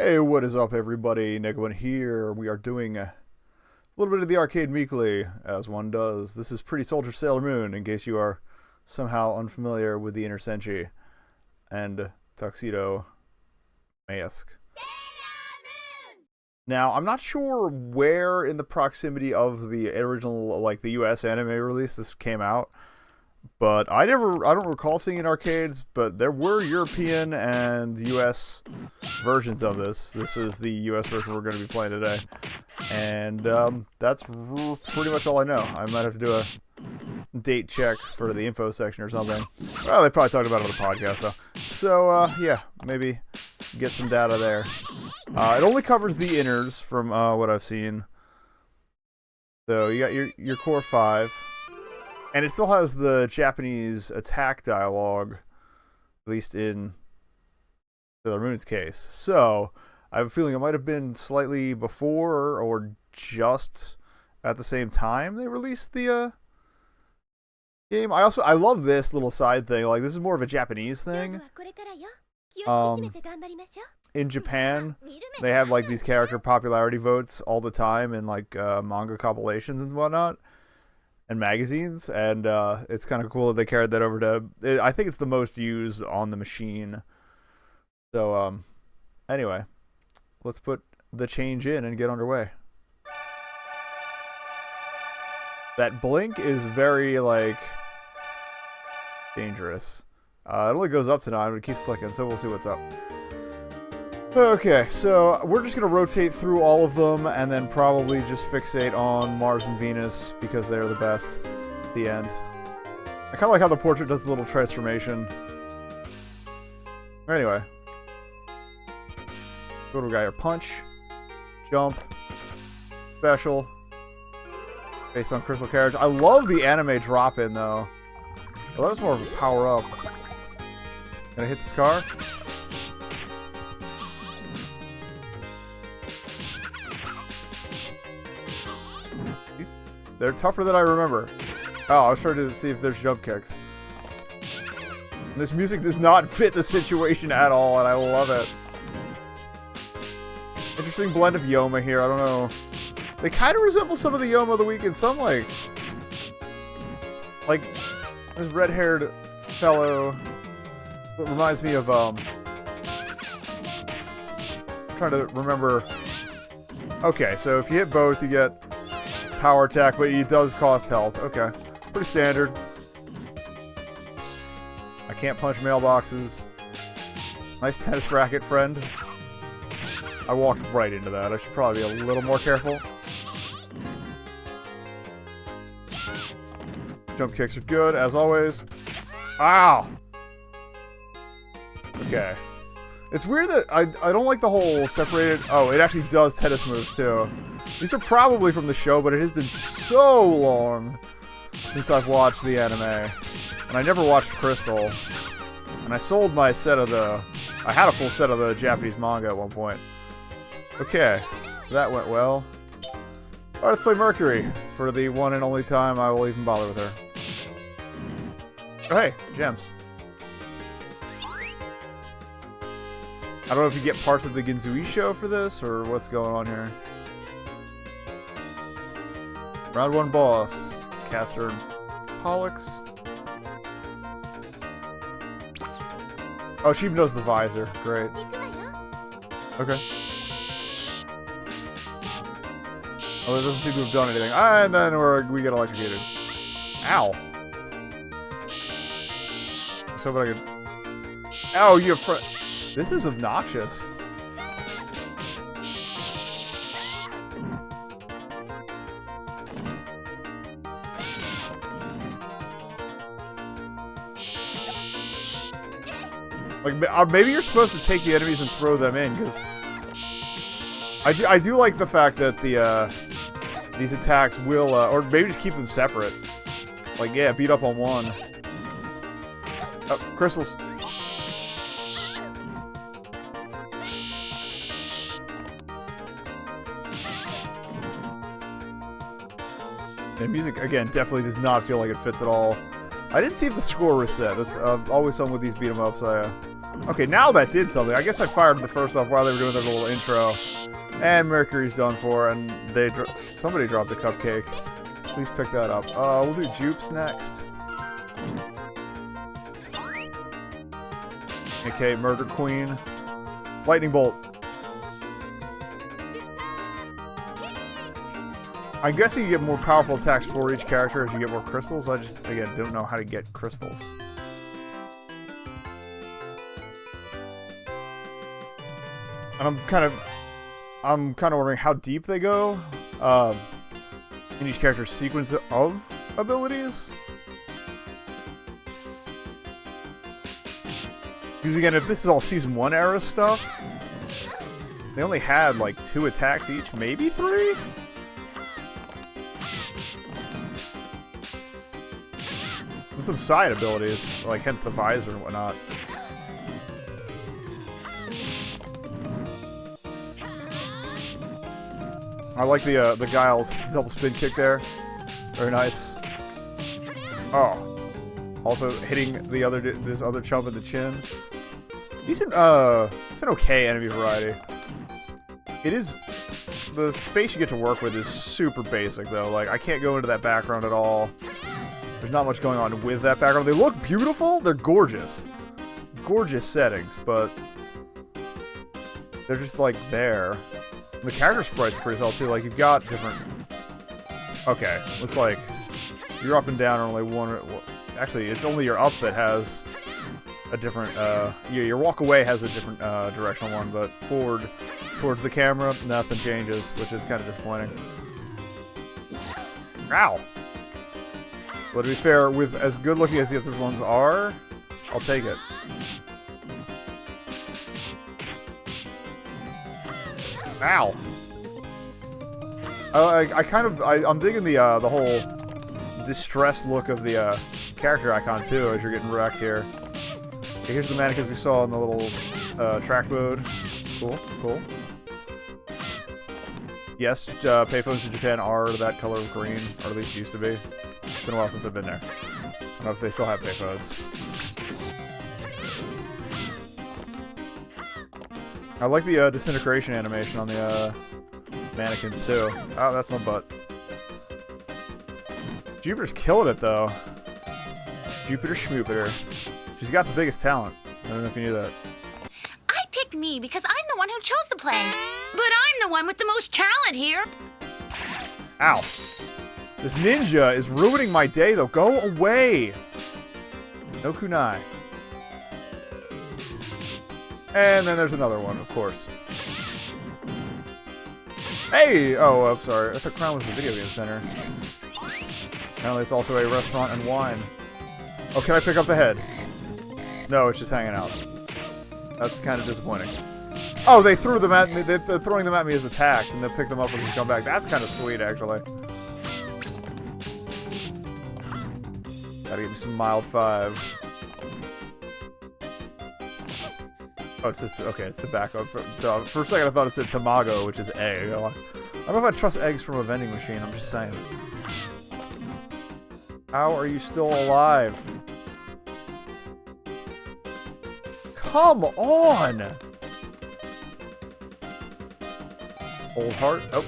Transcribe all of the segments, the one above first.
Hey, what is up, everybody? Nekobun here. We are doing a little bit of the arcade Meekly, as one does. This is Pretty Soldier Sailor Moon, in case you are somehow unfamiliar with the Inner Senshi and Tuxedo Mask. Now, I'm not sure where in the proximity of the original, like the US anime release this came out, but I don't recall seeing it in arcades, but there were European and US versions of this. This is the US version we're going to be playing today. And that's pretty much all I know. I might have to do a date check for the info section or something. Well, they probably talked about it on the podcast, though. So, yeah, maybe get some data there. It only covers the inners from what I've seen. So, you got your core 5. And it still has the Japanese attack dialogue, at least in Sailor Moon's case. So, I have a feeling it might have been slightly before or just at the same time they released the game. I love this little side thing. Like, this is more of a Japanese thing. In Japan, they have like these character popularity votes all the time in like manga compilations and whatnot. And magazines, and it's kind of cool that they carried that over to. I think it's the most used on the machine. So, anyway, let's put the change in and get underway. That blink is very like dangerous. It only goes up to 9, but it keeps clicking, so we'll see what's up. Okay, so we're just going to rotate through all of them and then probably just fixate on Mars and Venus because they're the best at the end. I kind of like how the portrait does the little transformation. Anyway. What do we got here? Punch, jump, special, based on Crystal Carriage. I love the anime drop-in, though. Well, that was more of a power-up. Gonna hit this car? They're tougher than I remember. Oh, I was trying to see if there's jump kicks. This music does not fit the situation at all, and I love it. Interesting blend of Yoma here. I don't know. They kind of resemble some of the Yoma of the week in some, like this red-haired fellow. It reminds me of, I'm trying to remember. Okay, so if you hit both, you get power attack, but it does cost health. Okay. Pretty standard. I can't punch mailboxes. Nice tennis racket, friend. I walked right into that. I should probably be a little more careful. Jump kicks are good, as always. Ow! Okay. It's weird that I don't like the whole separated... Oh, it actually does tennis moves, too. These are probably from the show, but it has been so long since I've watched the anime. And I never watched Crystal. And I sold my set of the... I had a full set of the Japanese manga at one point. Okay, that went well. Alright, let's play Mercury for the one and only time I will even bother with her. Oh, hey, gems. I don't know if you get parts of the Ginzui show for this, or what's going on here. Round 1 boss. Katherine Pollux. Oh, she even does the visor. Great. Okay. Oh, it doesn't seem to have done anything. And then we get electrocuted. Ow. Let's hope I could... Ow, you have... This is obnoxious. Like, maybe you're supposed to take the enemies and throw them in, because I do like the fact that these attacks will, or maybe just keep them separate. Like, yeah, beat up on one. Oh, crystals. And music, again, definitely does not feel like it fits at all. I didn't see if the score was set. That's always something with these beat 'em ups. I Okay, now that did something. I guess I fired the first off while they were doing their little intro. And Mercury's done for, and somebody dropped the cupcake. Please pick that up. We'll do Jupes next. Okay, Murder Queen. Lightning Bolt. I'm guessing you get more powerful attacks for each character as you get more crystals. I just, again, don't know how to get crystals. And I'm kind of wondering how deep they go in each character's sequence of abilities. Because again, if this is all Season 1 era stuff, they only had like 2 attacks each, maybe 3? And some side abilities, like hence the visor and whatnot. I like the Guile's double spin kick there. Very nice. Oh. Also hitting this other chump in the chin. Decent, it's an okay enemy variety. It is, the space you get to work with is super basic though. Like, I can't go into that background at all. There's not much going on with that background. They look beautiful. They're gorgeous. Gorgeous settings, but they're just like there. And the character sprites pretty solid too. Like, you've got different. Okay, looks like you're up and down are only one. Well, actually, it's only your up that has a different. Yeah, your walk away has a different directional one, but forward towards the camera, nothing changes, which is kind of disappointing. Ow! But to be fair, with as good looking as the other ones are, I'll take it. Ow! I'm digging the whole distressed look of the character icon too, as you're getting wrecked here. Okay, here's the mannequins we saw in the little track mode. Cool, cool. Yes, payphones in Japan are that color of green, or at least used to be. It's been a while since I've been there. I don't know if they still have payphones. I like the disintegration animation on the mannequins too. Oh, that's my butt. Jupiter's killing it though. Jupiter Schmupiter. She's got the biggest talent. I don't know if you knew that. I picked me because I'm the one who chose the play. But I'm the one with the most talent here. Ow. This ninja is ruining my day though. Go away. No kunai. And then there's another one, of course. Hey! Oh, I'm sorry. I thought Crown was the video game center. Apparently it's also a restaurant and wine. Oh, can I pick up the head? No, it's just hanging out. That's kind of disappointing. Oh, they threw them at me. They're throwing them at me as attacks, and they'll pick them up when you come back. That's kind of sweet, actually. Gotta get me some mild 5. Oh, it's just, okay, it's tobacco. For a second I thought it said tamago, which is egg. I don't know if I trust eggs from a vending machine, I'm just saying. How are you still alive? Come on! Old heart. Oh.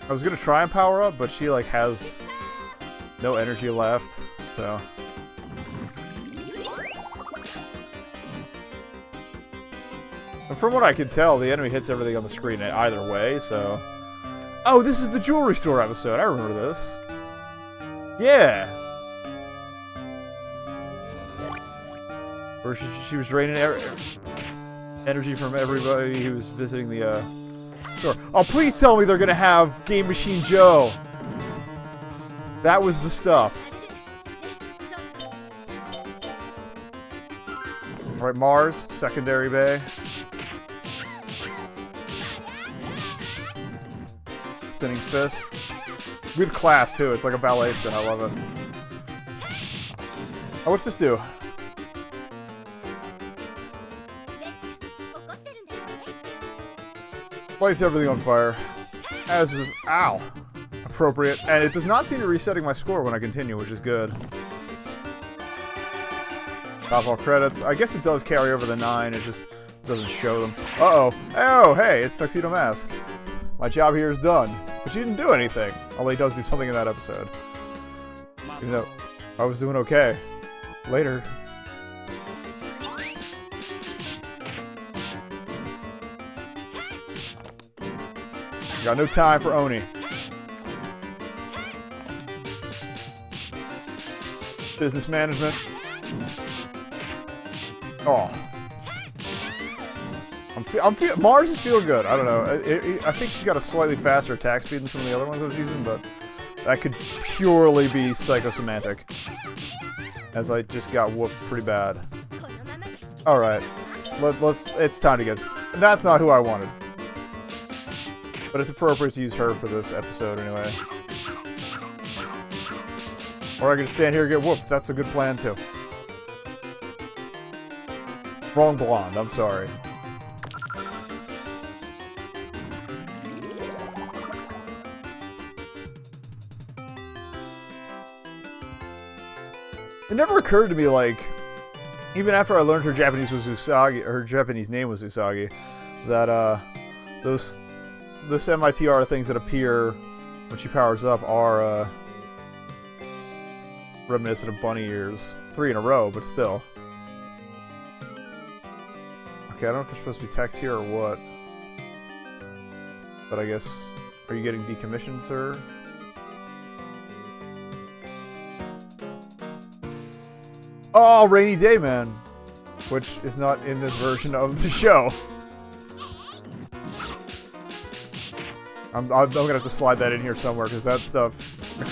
I was gonna try and power up, but she like has no energy left, so. And from what I can tell, the enemy hits everything on the screen either way, so. Oh, this is the jewelry store episode. I remember this. Yeah. Where she was draining energy from everybody who was visiting the store. Oh, please tell me they're gonna have Game Machine Joe. That was the stuff. Alright, Mars, secondary bay. Spinning fist. With class, too. It's like a ballet spin. I love it. Oh, what's this do? Lights everything on fire. As of, ow, appropriate. And it does not seem to be resetting my score when I continue, which is good. Top all credits. I guess it does carry over the 9, it just doesn't show them. Uh-oh. Oh, hey, it's Tuxedo Mask. My job here is done. But you didn't do anything. Although he does do something in that episode. Even though I was doing okay. Later. Got no time for Oni. Business management. Oh. Mars is feeling good. I don't know. I think she's got a slightly faster attack speed than some of the other ones I was using, but that could purely be psychosemantic. As I just got whooped pretty bad. Alright. It's time to get... That's not who I wanted. But it's appropriate to use her for this episode anyway. Or I can stand here and get whooped. That's a good plan too. Wrong blonde, I'm sorry. It never occurred to me, like, even after I learned her Japanese was Usagi, her Japanese name was Usagi, that the semi-TR things that appear when she powers up are reminiscent of bunny ears. 3 in a row, but still. Okay, I don't know if there's supposed to be text here or what. But I guess... Are you getting decommissioned, sir? Oh, Rainy Day Man! Which is not in this version of the show. I'm gonna have to slide that in here somewhere, because that stuff...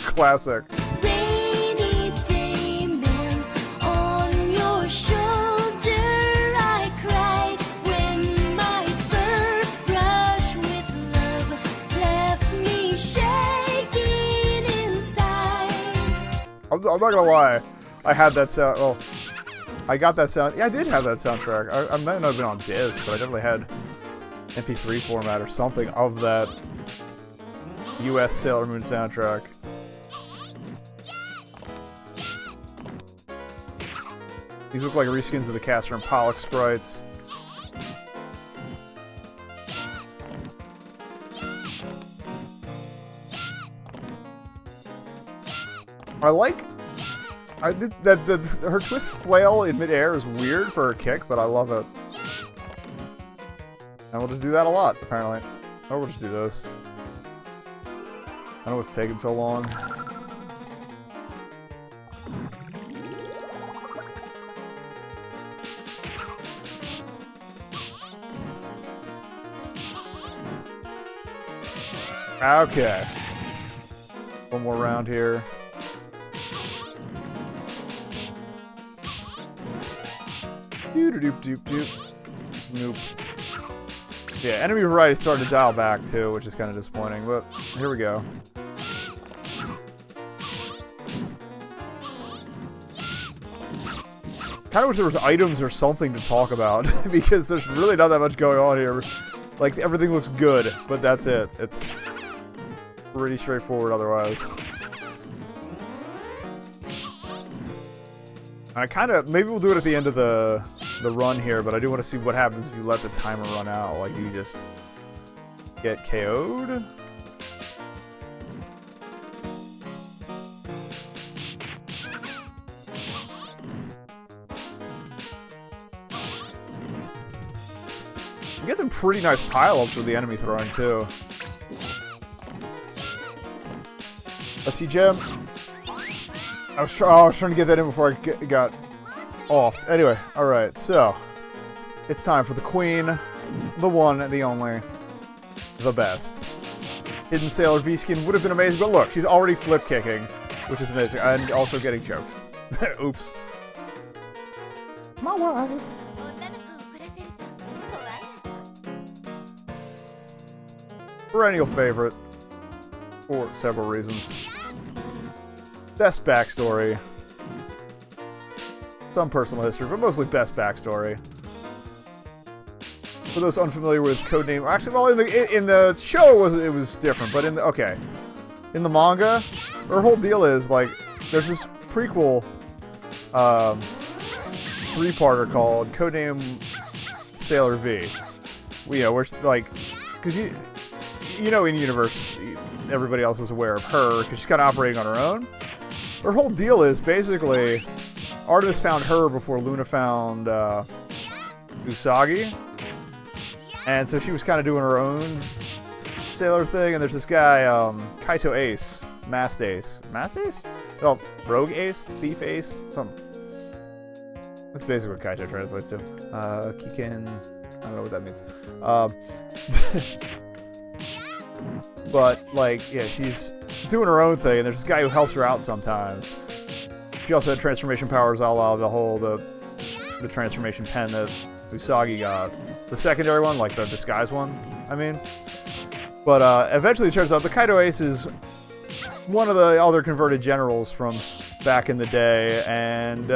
classic. Rainy day man, on your shoulder I cried when my first brush with love left me shaking inside. I'm not gonna lie. I had that sound... Well, I got that sound... Yeah, I did have that soundtrack. I might not have been on disc, but I definitely had MP3 format or something of that US Sailor Moon soundtrack. These look like reskins of the Katherine Pollux sprites. I like... her twist flail in midair is weird for her kick, but I love it. And we'll just do that a lot, apparently. Or we'll just do this. I know what's taking so long. Okay. One more round here. Doop-a-doop-doop-doop. Snoop. Yeah, enemy variety started to dial back too, which is kind of disappointing, but here we go. Kind of wish there was items or something to talk about, because there's really not that much going on here. Like, everything looks good, but that's it. It's pretty straightforward otherwise. I kind of... Maybe we'll do it at the end of the run here, but I do want to see what happens if you let the timer run out. Like, you just get KO'd? You get some pretty nice pile-ups with the enemy throwing, too. Let's see, Gem. I was trying to get that in before I got offed. Anyway, alright, so. It's time for the queen. The one, the only. The best. Hidden Sailor V-Skin would have been amazing, but look, she's already flip-kicking, which is amazing. And also getting choked. Oops. My wife. Perennial favorite. For several reasons. Best backstory. Some personal history, but mostly best backstory. For those unfamiliar with codename, actually, well, in the show it was different, but in the manga, her whole deal is like there's this prequel, 3-parter called Codename Sailor V. We're like, because you know, in universe, everybody else is aware of her because she's kind of operating on her own. Her whole deal is basically Artemis found her before Luna found Usagi. And so she was kind of doing her own sailor thing, and there's this guy, Kaito Ace, Masked Ace. Masked Ace? Oh, Rogue Ace? Thief Ace? Something. That's basically what Kaito translates to. Kiken... I don't know what that means. But, like, yeah, she's doing her own thing, and there's this guy who helps her out sometimes. She also had transformation powers a la the transformation pen that Usagi got. The secondary one, like the disguise one, I mean. But eventually it turns out the Kaito Ace is one of the other converted generals from back in the day, and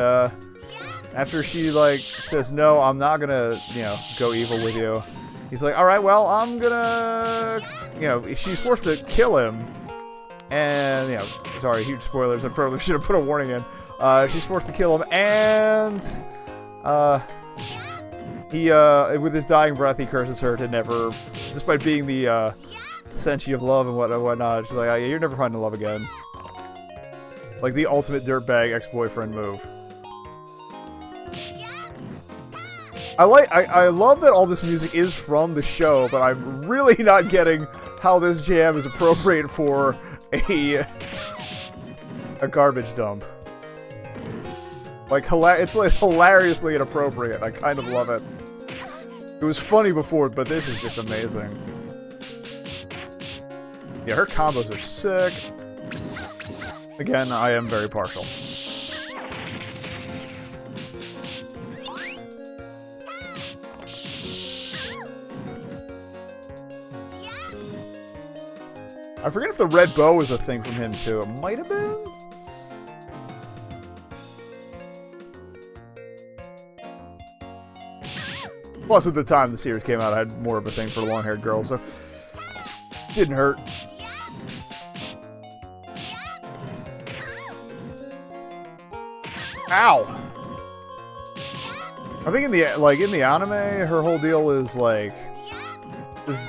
after she, like, says, no, I'm not gonna, go evil with you, he's like, alright, well, I'm gonna, she's forced to kill him, and, sorry, huge spoilers, I probably should have put a warning in. She's forced to kill him, and, he, with his dying breath, he curses her to never, despite being the, senshi of love and whatnot, she's like, oh, yeah, you're never finding love again. Like, the ultimate dirtbag ex-boyfriend move. I love that all this music is from the show, but I'm really not getting how this jam is appropriate for a garbage dump. Like, it's like hilariously inappropriate. I kind of love it. It was funny before, but this is just amazing. Yeah, her combos are sick. Again, I am very partial. I forget if the red bow was a thing from him, too. It might have been? Plus, at the time the series came out, I had more of a thing for long-haired girls, so... didn't hurt. Ow! I think in the anime, her whole deal is, like... this...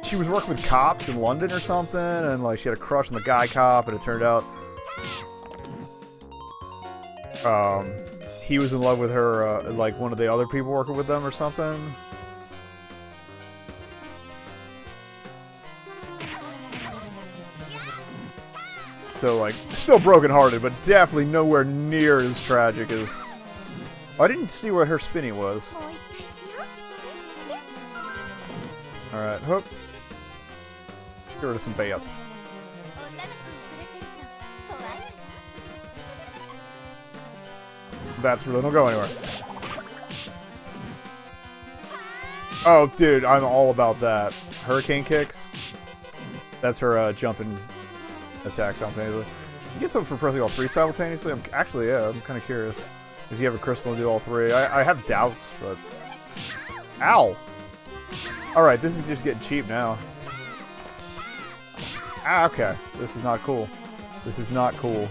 she was working with cops in London or something, and like she had a crush on the guy cop, and it turned out he was in love with her, like one of the other people working with them or something. So like, still brokenhearted, but definitely nowhere near as tragic as... oh, I didn't see where her spinny was. Alright, hook. Get rid of some bats. Bats really don't go anywhere. Oh, dude, I'm all about that. Hurricane kicks. That's her jumping attack simultaneously. You get something for pressing all three simultaneously? I'm kind of curious. If you have a crystal and do all three. I have doubts, but... ow! Alright, this is just getting cheap now. Ah, okay. This is not cool. This is not cool.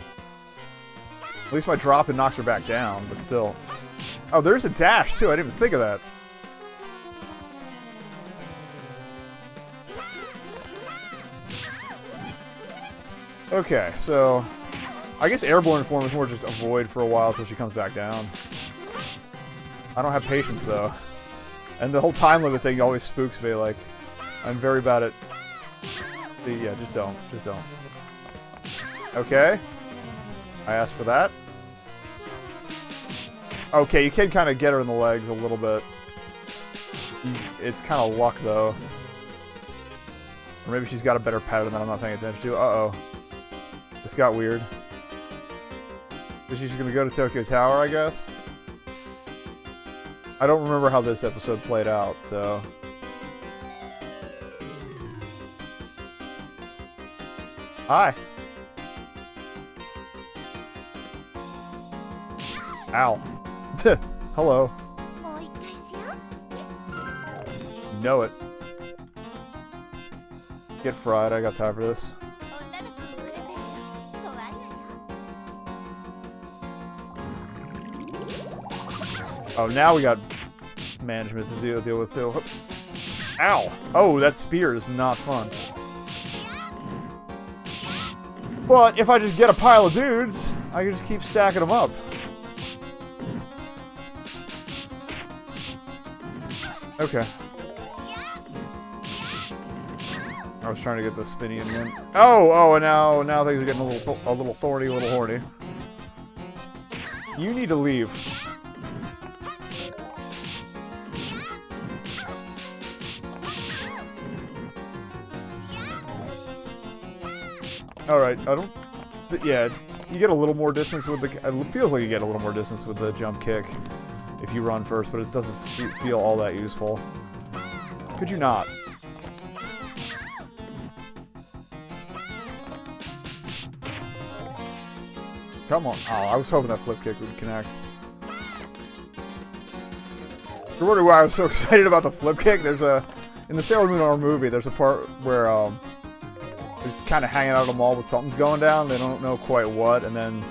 At least my drop and knocks her back down, but still. Oh, there's a dash, too. I didn't even think of that. Okay, so... I guess airborne form is more just avoid for a while until she comes back down. I don't have patience, though. And the whole time limit thing always spooks me, like... I'm very bad at... yeah, just don't. Just don't. Okay. I asked for that. Okay, you can kind of get her in the legs a little bit. It's kind of luck, though. Or maybe she's got a better pattern that I'm not paying attention to. Uh-oh. This got weird. So she's gonna go to Tokyo Tower, I guess? I don't remember how this episode played out, so... Hi. Ow. Hello. know it. Get fried. I got time for this. Oh, now we got management to deal with too. Ow! Oh, that spear is not fun. But if I just get a pile of dudes, I can just keep stacking them up. Okay. I was trying to get the spinny in one. Oh, and now things are getting a little thorny, a little horny. You need to leave. Alright, I don't... Yeah, you get a little more distance with the... It feels like you get a little more distance with the jump kick if you run first, but it doesn't feel all that useful. Could you not? Come on. Oh, I was hoping that flip kick would connect. You're wondering why I was so excited about the flip kick? There's a... In the Sailor Moon R movie, there's a part where, they're kind of hanging out at a mall with something's going down. They don't know quite what, and then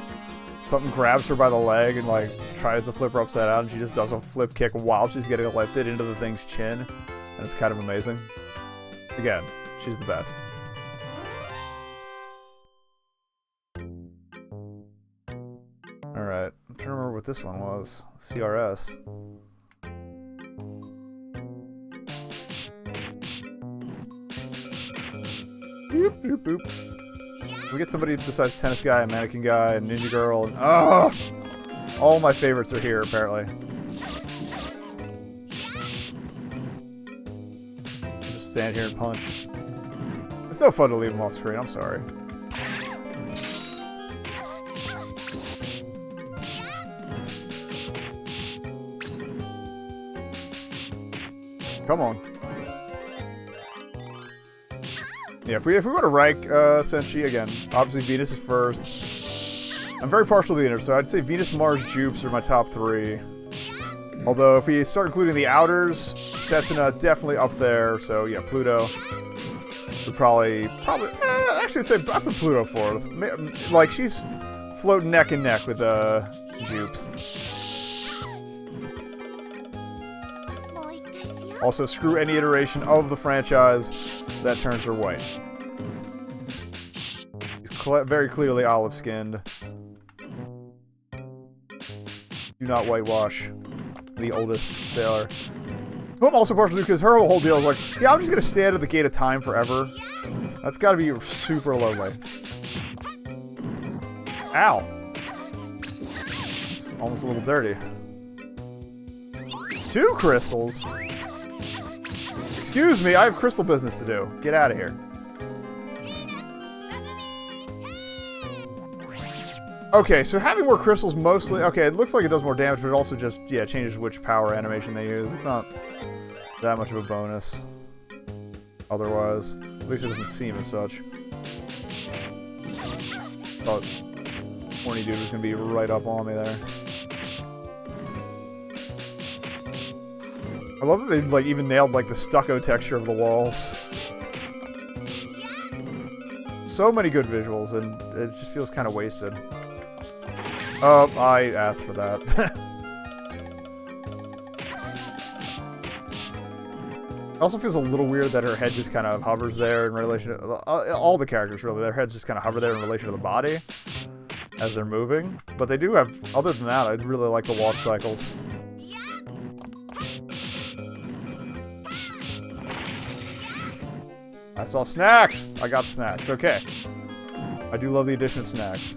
something grabs her by the leg and like tries to flip her upside down, and she just does a flip kick while she's getting lifted into the thing's chin, and it's kind of amazing. Again, she's the best. All right, I'm trying to remember what this one was. CRS. Boop, boop, boop. We get somebody besides Tennis Guy, and Mannequin Guy, and Ninja Girl, and all my favorites are here, apparently. Just stand here and punch. It's no fun to leave them off screen, I'm sorry. Come on. Yeah, if we want to rank Senshi, again, obviously Venus is first. I'm very partial to the inner, so I'd say Venus, Mars, Jupes are my top 3. Although if we start including the outers, Setsuna definitely up there. So yeah, Pluto would probably actually I'd say I put Pluto fourth. Like she's floating neck and neck with Jupes. Also, screw any iteration of the franchise that turns her white. She's very clearly olive-skinned. Do not whitewash the oldest sailor. Who I'm also partial to because her whole deal is like, yeah, I'm just going to stand at the gate of time forever. That's got to be super lonely. Ow. It's almost a little dirty. 2 crystals? Excuse me, I have crystal business to do. Get out of here. Okay, so having more crystals mostly... Okay, it looks like it does more damage, but it also just, yeah, changes which power animation they use. It's not that much of a bonus. Otherwise. At least it doesn't seem as such. Thought horny dude was going to be right up on me there. I love that they like even nailed like the stucco texture of the walls. So many good visuals, and it just feels kind of wasted. Oh, I asked for that. It also feels a little weird that her head just kind of hovers there in relation to... all the characters, really. Their heads just kind of hover there in relation to the body as they're moving. But they do have... Other than that, I really like the walk cycles. I saw snacks! I got the snacks. Okay. I do love the addition of snacks.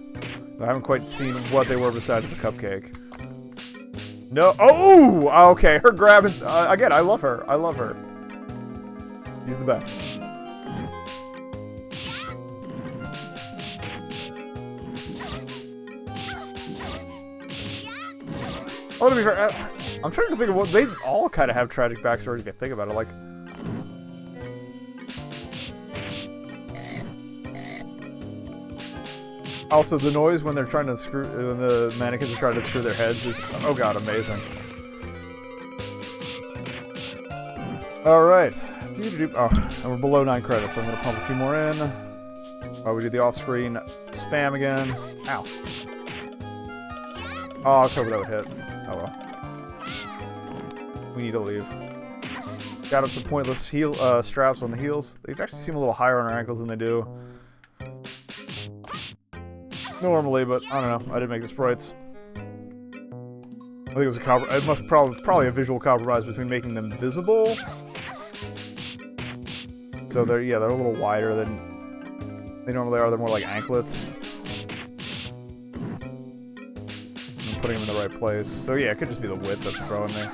But I haven't quite seen what they were besides the cupcake. No. Oh! Okay, her grabbing... again, I love her. I love her. She's the best. Oh, to be fair, I'm trying to think of what... They all kind of have tragic backstories if you think about it. Like... Also, the noise when they're trying to screw, when the mannequins are trying to screw their heads is, oh god, amazing. Alright. Oh, and we're below 9 credits, so I'm going to pump a few more in. While we do the off-screen spam again. Ow. Oh, I was hoping that would hit. Oh well. We need to leave. Got us the pointless heel straps on the heels. They actually seem a little higher on our ankles than they do normally, but I don't know. I didn't make the sprites. I think it was a it must probably a visual compromise between making them visible. So they're a little wider than they normally are. They're more like anklets. I'm putting them in the right place. So yeah, it could just be the width that's throwing me.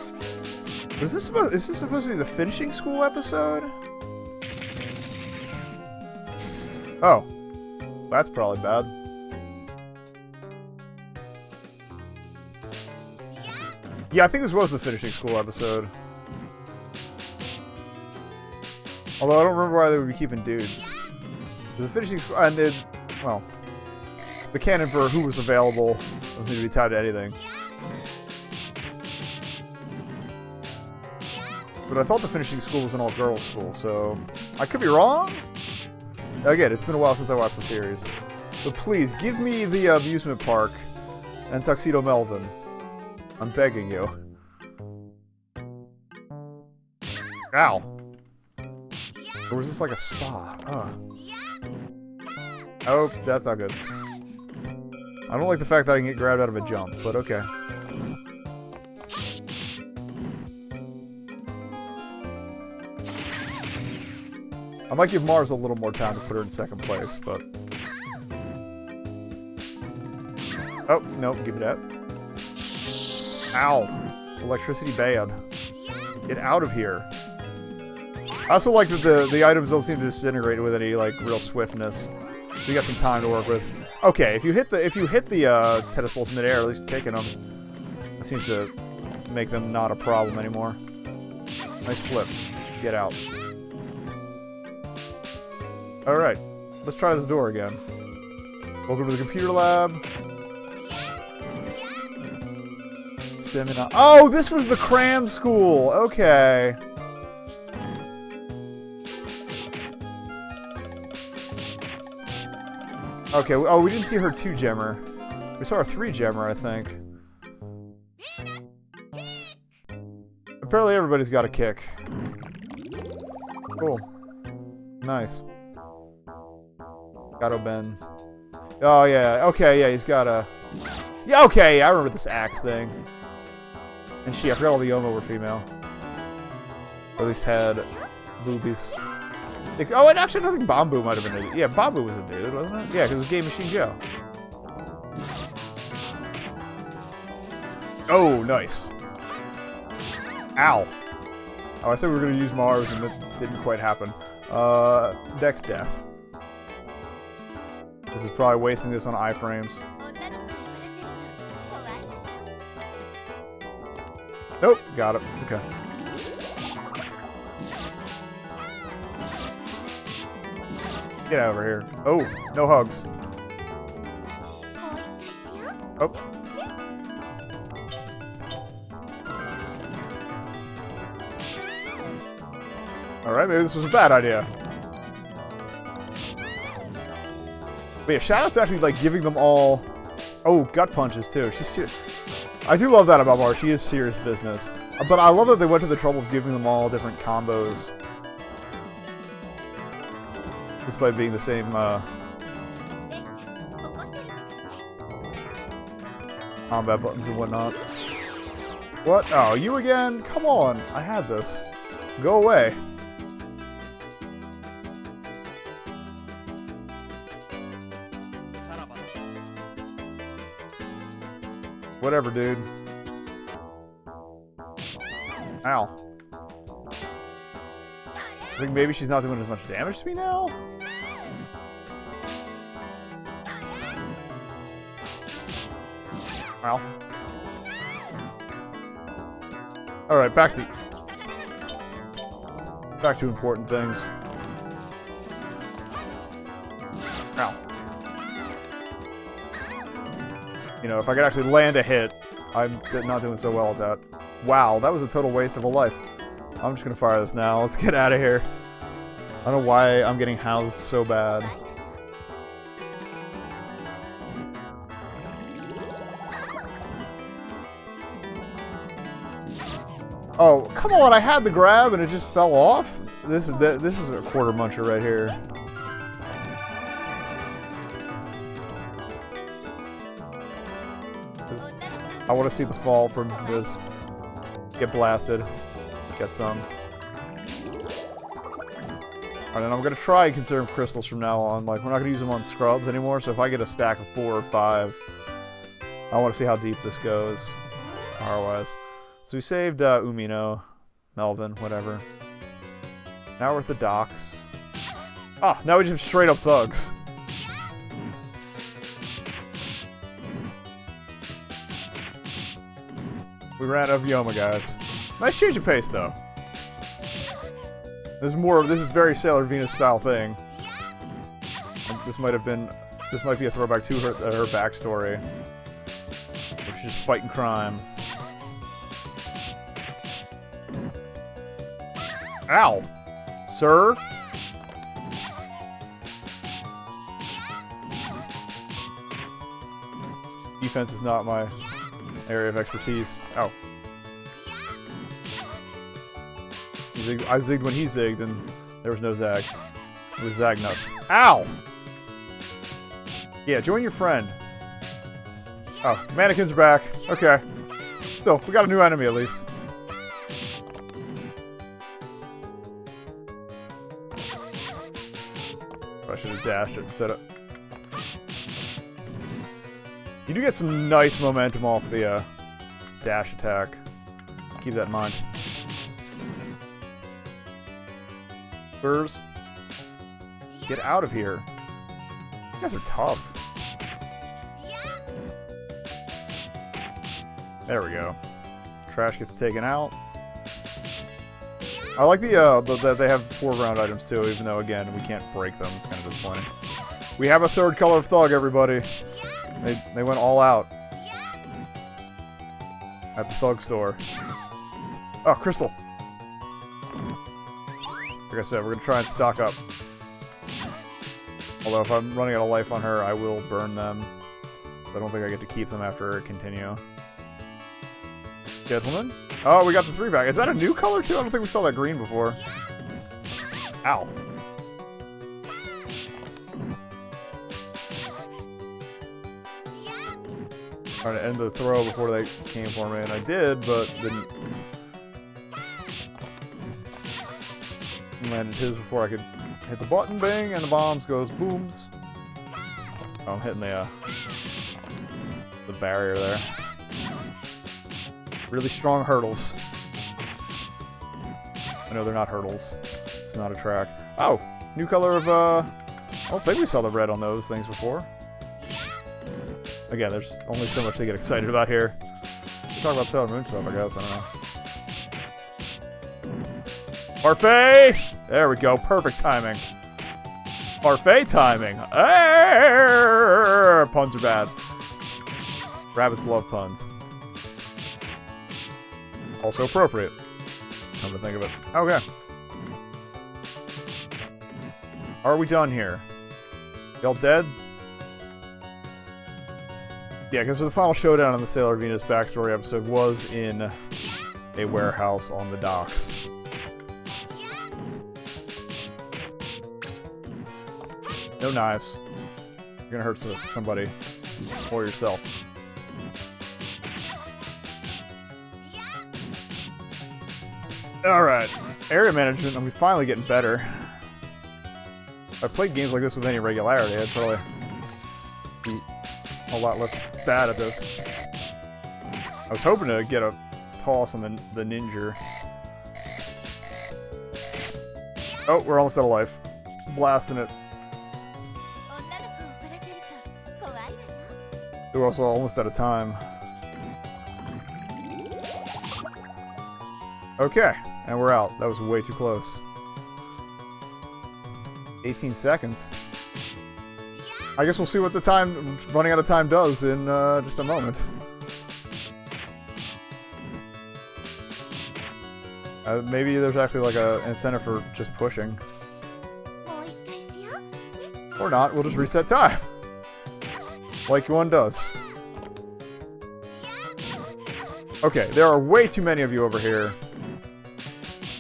Is this supposed to be the finishing school episode? Oh. That's probably bad. Yeah, I think this was the finishing school episode. Although I don't remember why they would be keeping dudes. The finishing school, and then, well, the canon for who was available doesn't need to be tied to anything. But I thought the finishing school was an all-girls school, so I could be wrong. Again, it's been a while since I watched the series. But please, give me the amusement park and Tuxedo Melvin. I'm begging you. Ow. Or was this like a spa? Oh, that's not good. I don't like the fact that I can get grabbed out of a jump, but okay. I might give Mars a little more time to put her in second place, but... Oh, nope, give me that. Ow. Electricity bad. Get out of here. I also like that the items don't seem to disintegrate with any, like, real swiftness. So you got some time to work with. Okay, if you hit the tennis balls midair, at least kicking them, it seems to make them not a problem anymore. Nice flip. Get out. Alright, let's try this door again. Welcome to the computer lab. Seminar. Oh, this was the cram school! Okay. Okay, oh, we didn't see her 2-gemmer. We saw her 3-gemmer, I think. Apparently everybody's got a kick. Cool. Nice. Kaito Ben. Oh, yeah. Okay, yeah, he's got a... Yeah, okay, I remember this axe thing. And I forgot all the Yomo were female. Or at least had boobies. Oh, and actually I don't think Bambu might have been a dude. Yeah, Bambu was a dude, wasn't it? Yeah, because it was Game Machine Joe. Oh, nice. Ow. Oh, I said we were going to use Mars and that didn't quite happen. Dex Death. This is probably wasting this on iframes. Nope, got it. Okay. Get over here. Oh, no hugs. Oh. Alright, maybe this was a bad idea. But yeah, Shadow's actually like giving them all... Oh, gut punches too. She's serious. I do love that about Mars. She is serious business. But I love that they went to the trouble of giving them all different combos. Despite being the same, combat buttons and whatnot. What? Oh, you again? Come on. I had this. Go away. Whatever, dude. Ow. I think maybe she's not doing as much damage to me now? Ow. Alright, back to important things. Ow. You know, if I could actually land a hit, I'm not doing so well at that. Wow, that was a total waste of a life. I'm just gonna fire this now. Let's get out of here. I don't know why I'm getting housed so bad. Oh, come on, I had the grab and it just fell off? This is a quarter muncher right here. I want to see the fall from this. Get blasted. Get some. Alright, then I'm going to try and conserve crystals from now on. Like, we're not going to use them on scrubs anymore, so if I get a stack of 4 or 5, I want to see how deep this goes, power-wise. So we saved Umino, Melvin, whatever. Now we're at the docks. Ah, now we just have straight-up thugs. We ran out of Yoma, guys. Nice change of pace, though. This is very Sailor Venus style thing. And this might be a throwback to her backstory. Where she's just fighting crime. Ow! Sir? Defense is not my area of expertise. Ow. I zigged when he zigged, and there was no zag. It was zag nuts. Ow! Yeah, join your friend. Oh, mannequins are back. Okay. Still, we got a new enemy at least. I should have dashed it instead of... You do get some nice momentum off the dash attack. Keep that in mind. Spurs. Get out of here. You guys are tough. There we go. Trash gets taken out. I like that they have foreground items too, even though again we can't break them. It's kind of disappointing. We have a third color of thug, everybody. They went all out at the thug store. Oh, crystal. Like I said, we're gonna try and stock up. Although if I'm running out of life on her, I will burn them. So I don't think I get to keep them after I continue. Gentlemen? Oh, we got the 3-pack. Is that a new color too? I don't think we saw that green before. Ow. Trying to end the throw before they came for me, and I did, but didn't. Landed his before I could hit the button, bang, and the bombs goes booms. Oh, I'm hitting the barrier there. Really strong hurdles. I know they're not hurdles. It's not a track. Oh, new color of I don't think we saw the red on those things before. Again, there's only so much to get excited about here. We talk about Sailor Moon stuff, I guess. I don't know. Parfait! There we go. Perfect timing. Parfait timing. Arrgh! Puns are bad. Rabbits love puns. Also appropriate. Come to think of it. Okay. Are we done here? Y'all dead? Yeah, because the final showdown in the Sailor Venus backstory episode was in a warehouse on the docks. No knives. You're gonna hurt somebody. Or yourself. Alright. Area management, I'm finally getting better. If I played games like this with any regularity, I'd probably be a lot less bad at this. I was hoping to get a toss on the ninja. Oh, we're almost out of life. Blasting it. We're also almost out of time. Okay, and we're out. That was way too close. 18 seconds. I guess we'll see what the time running out of time does in just a moment. Maybe there's actually like an incentive for just pushing. Or not, we'll just reset time. Like one does. Okay, there are way too many of you over here.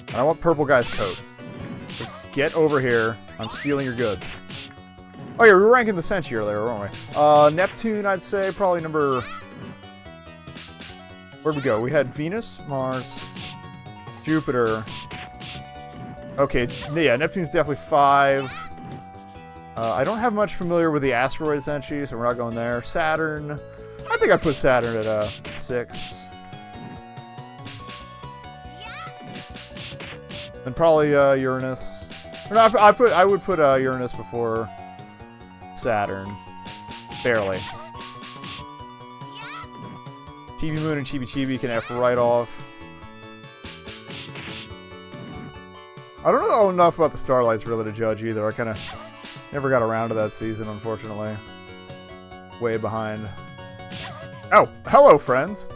And I want purple guy's coat. So get over here. I'm stealing your goods. Oh yeah, we were ranking the Senshi earlier, weren't we? Neptune, I'd say, probably number... Where'd we go? We had Venus, Mars, Jupiter. Okay, yeah, Neptune's definitely 5. I don't have much familiar with the asteroid Senshi, so we're not going there. Saturn. I think I'd put Saturn at 6. And probably Uranus. Or no, I would put Uranus before Saturn. Barely. Chibi Moon and Chibi Chibi can F right off. I don't know enough about the Starlights really to judge either. I kind of never got around to that season, unfortunately. Way behind. Oh, hello, friends.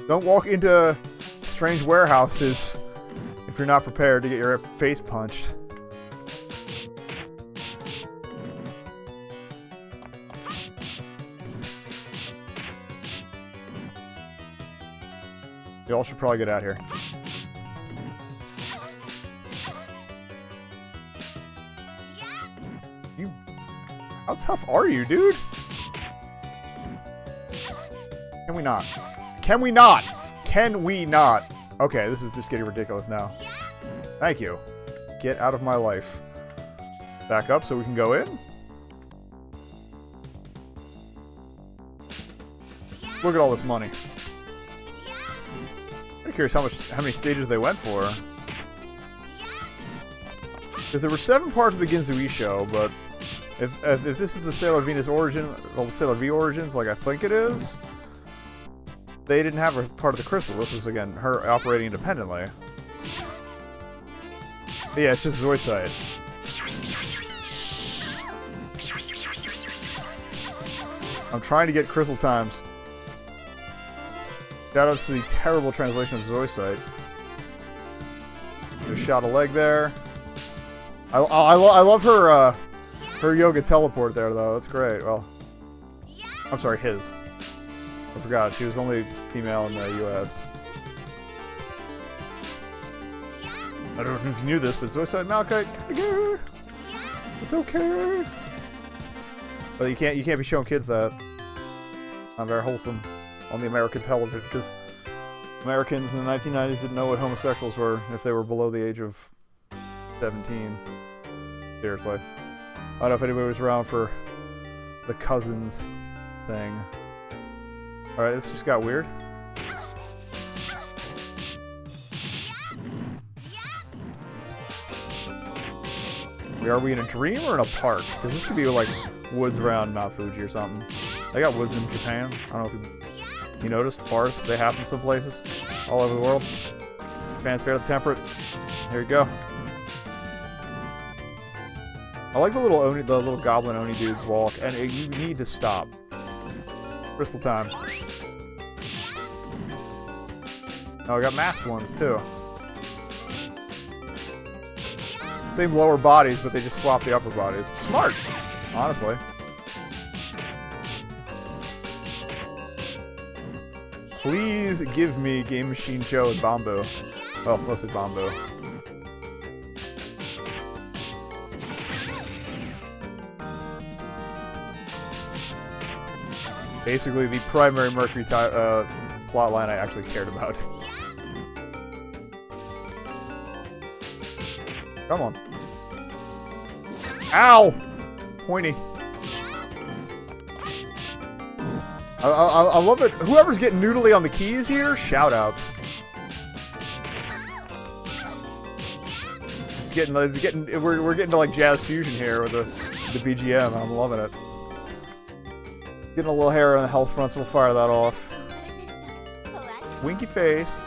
Don't walk into strange warehouses if you're not prepared to get your face punched. Y'all should probably get out here. How tough are you, dude? Can we not? Can we not? Can we not? Okay, this is just getting ridiculous now. Thank you. Get out of my life. Back up so we can go in. Look at all this money. I'm curious how many stages they went for. Because there were 7 parts of the Ginzui show, but if this is the Sailor Venus origin, well, the Sailor V origins, like I think it is, they didn't have a part of the crystal. This was, again, her operating independently. But yeah, it's just Zoisite. I'm trying to get crystal times. Shoutouts to the terrible translation of Zoisite. Just shot a leg there. I love her her yoga teleport there though. That's great. Well, I'm sorry, his. I forgot she was only female in the U.S. I don't know if you knew this, but Zoisite Malachite kinda good. It's okay. But you can't be showing kids that. Not very wholesome on the American television, because Americans in the 1990s didn't know what homosexuals were if they were below the age of 17. Seriously. I don't know if anybody was around for the cousins thing. Alright, this just got weird. Are we in a dream or in a park? Because this could be like woods around Mount Fuji or something. They got woods in Japan. I don't know if you noticed. Forests, they happen some places. All over the world. Japan's fairly temperate. Here you go. I like the little goblin Oni dudes walk, and you need to stop. Crystal time. Oh, I got masked ones too. Same lower bodies, but they just swap the upper bodies. Smart, honestly. Please give me Game Machine Joe and Bombo. Well, mostly Bombo. Basically, the primary Mercury plotline I actually cared about. Come on. Ow! Pointy. I love it. Whoever's getting noodly on the keys here, shoutouts. We're getting to like jazz fusion here with the BGM. I'm loving it. Getting a little hair on the health front, so we'll fire that off. Winky face.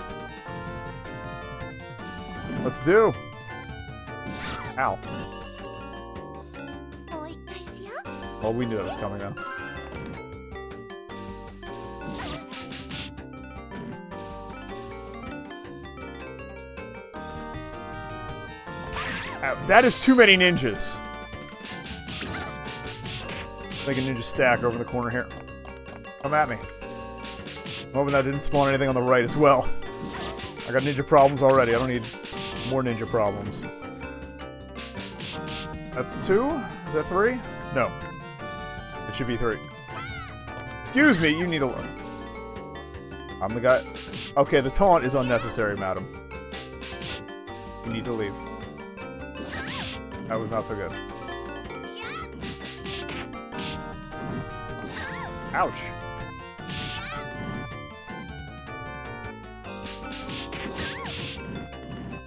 Let's do. Ow. Well, we knew that was coming though. That is too many ninjas. Make a ninja stack over in the corner here. Come at me. I'm hoping that didn't spawn anything on the right as well. I got ninja problems already. I don't need more ninja problems. That's 2? Is that 3? No. It should be 3. Excuse me, you need to learn. I'm the guy. Okay, the taunt is unnecessary, madam. You need to leave. That was not so good. Ouch.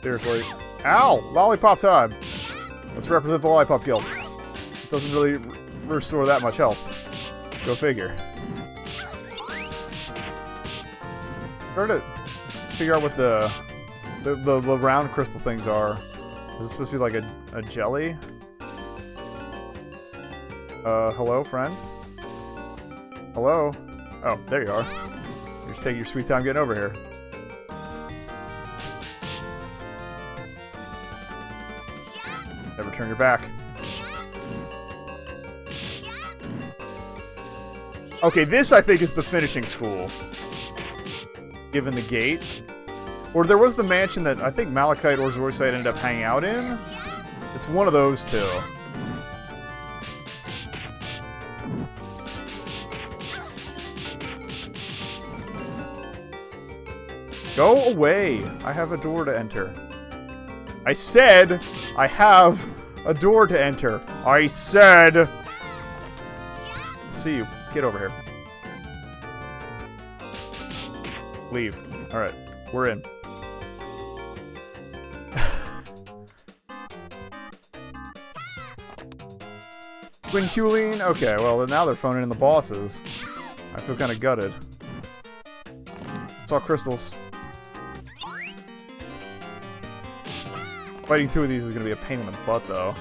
Seriously. Ow! Lollipop time! Let's represent the Lollipop Guild. It doesn't really restore that much health. Go figure. Try to figure out what the round crystal things are. Is this supposed to be like a jelly? Hello, friend? Hello? Oh, there you are. You're just taking your sweet time getting over here. Never turn your back. Okay, this I think is the finishing school. Given the gate. Or there was the mansion that I think Malachite or Zorsite ended up hanging out in. It's one of those two. Go away! I have a door to enter. I said I have a door to enter. I said... See you. Get over here. Leave. Alright. We're in. Quinculine? Okay, well now they're phoning in the bosses. I feel kind of gutted. It's all crystals. Fighting 2 of these is going to be a pain in the butt, though.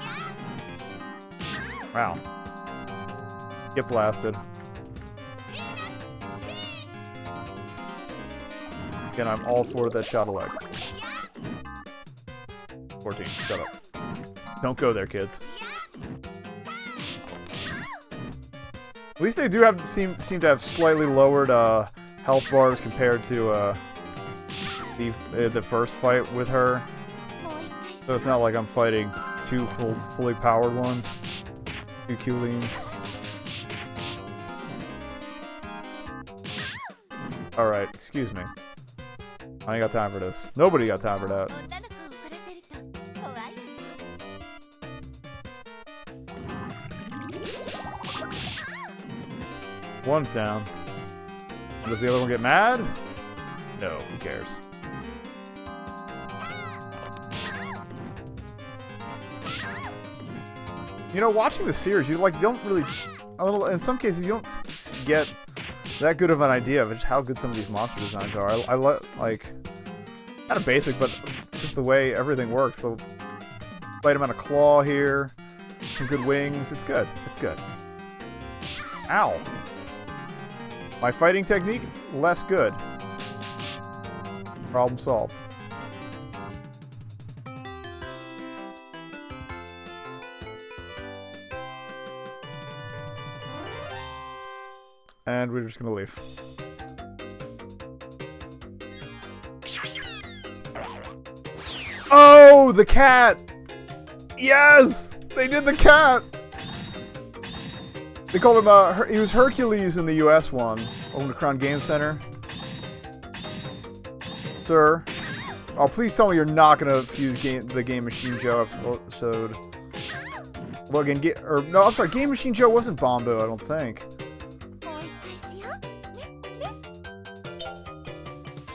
Wow. Get blasted. Again, I'm all for that shot of leg. 14. Shut up. Don't go there, kids. At least they do have seem to have slightly lowered health bars compared to the first fight with her. So it's not like I'm fighting 2 fully powered ones. 2 Culines. Alright, excuse me. I ain't got time for this. Nobody got time for that. One's down. Does the other one get mad? No, who cares? You know, watching the series, you don't really, in some cases, you don't get that good of an idea of just how good some of these monster designs are. I like, kind of basic, but just the way everything works. The right amount of claw here, some good wings. It's good. It's good. Ow. My fighting technique, less good. Problem solved. And we're just gonna leave. Oh, the cat! Yes! They did the cat! They called him, he was Hercules in the US one. Omicron Game Center. Sir. Oh, please tell me you're not gonna fuse the Game Machine Joe episode. Well, again, no, I'm sorry, Game Machine Joe wasn't Bombo, I don't think.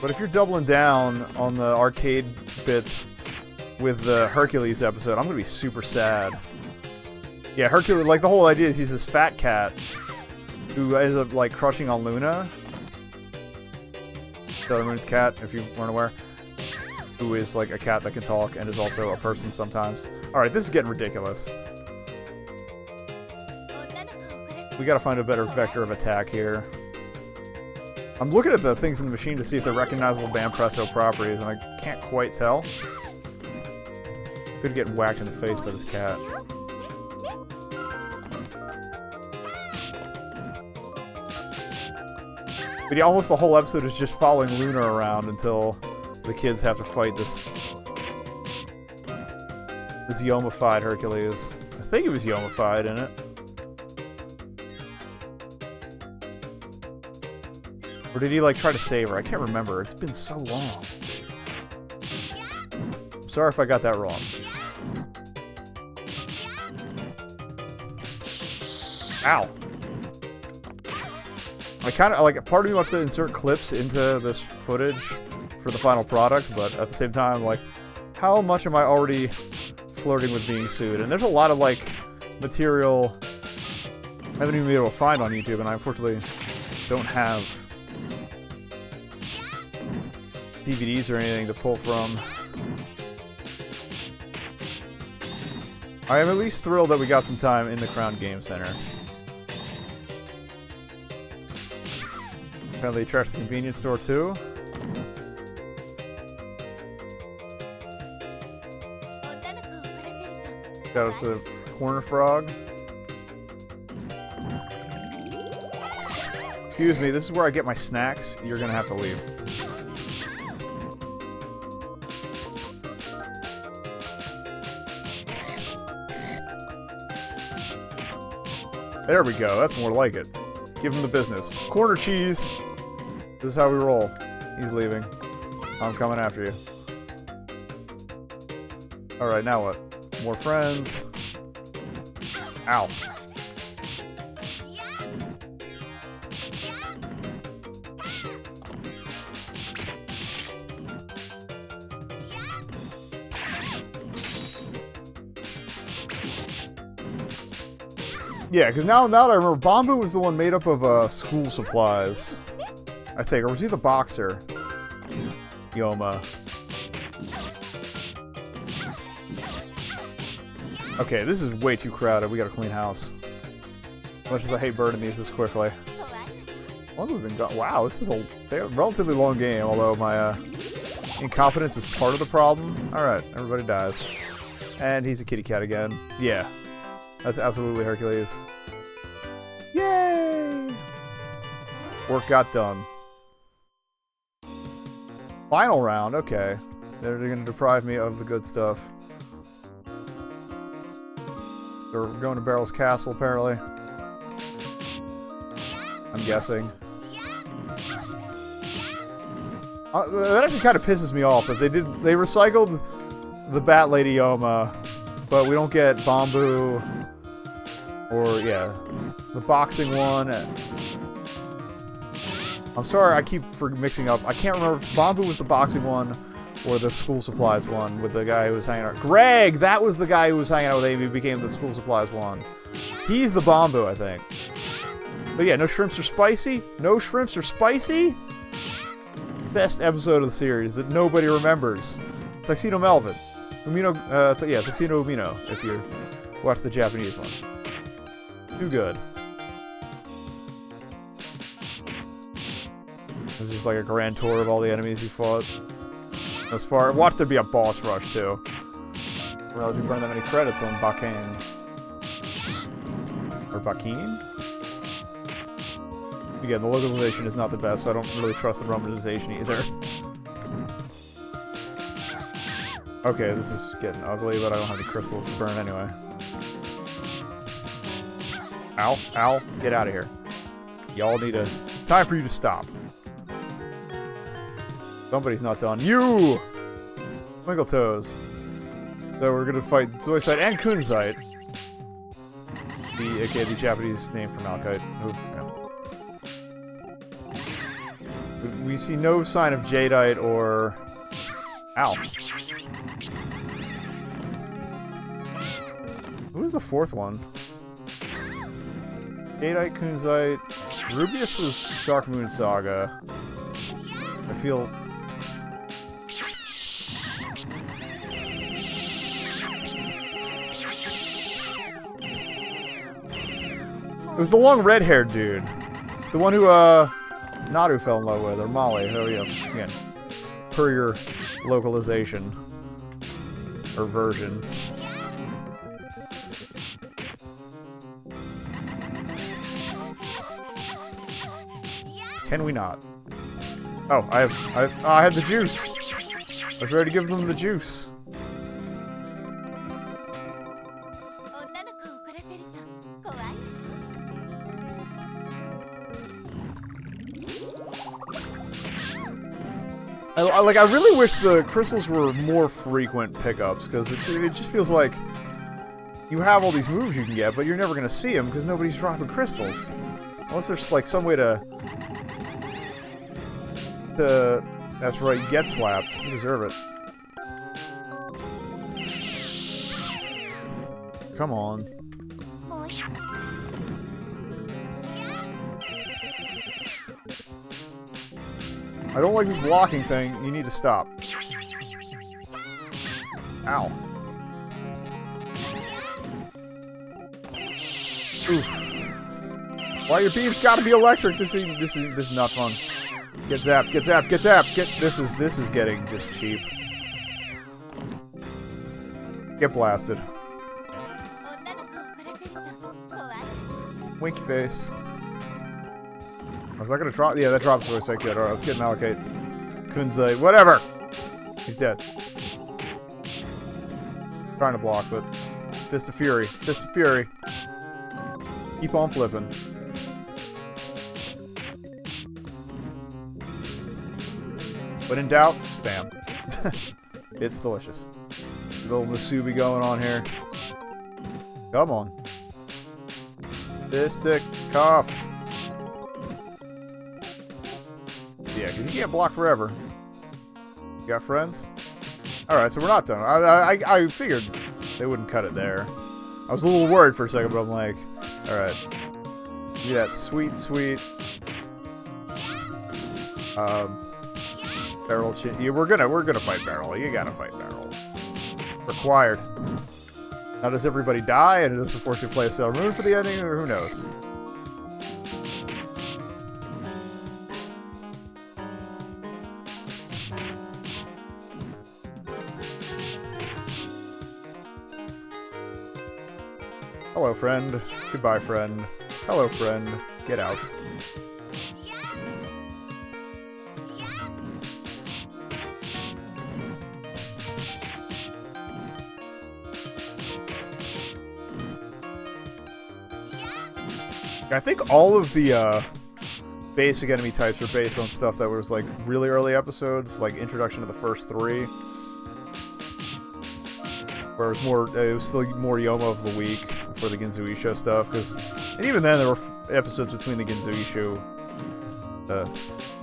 But if you're doubling down on the arcade bits with the Hercules episode, I'm gonna be super sad. Yeah, Hercules, like the whole idea is he's this fat cat who ends up like crushing on Luna. Sailor Moon's cat, if you weren't aware. Who is like a cat that can talk and is also a person sometimes. Alright, this is getting ridiculous. We gotta find a better vector of attack here. I'm looking at the things in the machine to see if they're recognizable Banpresto properties, and I can't quite tell. Could get whacked in the face by this cat. But yeah, almost the whole episode is just following Luna around until the kids have to fight this Yomified Hercules. I think it was Yomified in it. Or did he like try to save her? I can't remember. It's been so long. Sorry if I got that wrong. Ow. I kind of like, part of me wants to insert clips into this footage for the final product, but at the same time, like, how much am I already flirting with being sued? And there's a lot of like material I haven't even been able to find on YouTube, and I unfortunately don't have DVDs or anything to pull from. I am at least thrilled that we got some time in the Crown Game Center. Apparently, trashed the convenience store too. Got us a corner frog. Excuse me, this is where I get my snacks. You're gonna have to leave. There we go, that's more like it. Give him the business. Corner cheese! This is how we roll. He's leaving. I'm coming after you. Alright, now what? More friends. Ow. Yeah, because now that I remember, Bambu was the one made up of school supplies. I think. Or was he the boxer? Yoma. Okay, this is way too crowded. We gotta clean house. As much as I hate burning these this quickly. How long have we been gone? Wow, this is a relatively long game, although my incompetence is part of the problem. Alright, everybody dies. And he's a kitty cat again. Yeah. That's absolutely Hercules. Yay! Work got done. Final round, okay. They're gonna deprive me of the good stuff. They're going to Barrel's Castle, apparently. I'm guessing. That actually kind of pisses me off that they recycled the Bat Lady Yoma, but we don't get Bambu or, yeah, the boxing one. I'm sorry, I keep mixing up. I can't remember if Bambu was the boxing one or the school supplies one with the guy who was hanging out. Greg! That was the guy who was hanging out with Amy who became the school supplies one. He's the Bambu, I think. But yeah, no shrimps are spicy. No shrimps are spicy? Best episode of the series that nobody remembers. Tuxedo Melvin. Umino, yeah, Tuxedo Umino, if you watch the Japanese one. Too good. This is like a grand tour of all the enemies you fought. As far, watch there be a boss rush too. I don't realize we burned that many credits on Bakane. Or Bakine? Again, the localization is not the best, so I don't really trust the romanization either. Okay, this is getting ugly, but I don't have any crystals to burn anyway. Ow, ow, get out of here. Y'all need to... It's time for you to stop. Somebody's not done. You! Twinkle Toes. So we're gonna fight Zoisite and Kunzite. aka the Japanese name for Malachite. Yeah. We see no sign of Jadeite or... Ow. Who's the fourth one? Jadeite, Kunzite... Rubius was Dark Moon Saga. I feel... It was the long red-haired dude. The one who, Nadu fell in love with, or Molly. Oh, yeah. Again, per your localization. Or version. Can we not? Oh, I had the juice. I was ready to give them the juice. I really wish the crystals were more frequent pickups, because it just feels like you have all these moves you can get, but you're never going to see them because nobody's dropping crystals. Unless there's like some way to... That's right, get slapped. You deserve it. Come on. I don't like this blocking thing. You need to stop. Ow. Oof. Why your beams gotta be electric? This is not fun. Get zapped, get zapped, get zapped, this is getting just cheap. Get blasted. Winky face. Was that gonna drop? Yeah, that drops voice I could. Alright, let's get an allocate. Kunzai, whatever! He's dead. Trying to block, but Fist of Fury. Fist of Fury. Keep on flipping. When in doubt, spam. It's delicious. Little Musubi going on here. Come on. Fistic coughs. Yeah, because you can't block forever. You got friends? Alright, so we're not done. I figured they wouldn't cut it there. I was a little worried for a second, but I'm like, alright. Yeah, sweet, sweet. Barrel chin. Yeah, we're gonna fight Barrel. You gotta fight Barrel. Required. Now, does everybody die, and does it force you to play a Sailor Moon for the ending, or who knows? Hello, friend. Goodbye, friend. Hello, friend. Get out. I think all of the basic enemy types are based on stuff that was like really early episodes, like introduction to the first 3. Where it was still more Yoma of the Week for the Ginzui show stuff, and even then there were episodes between the Ginzui show.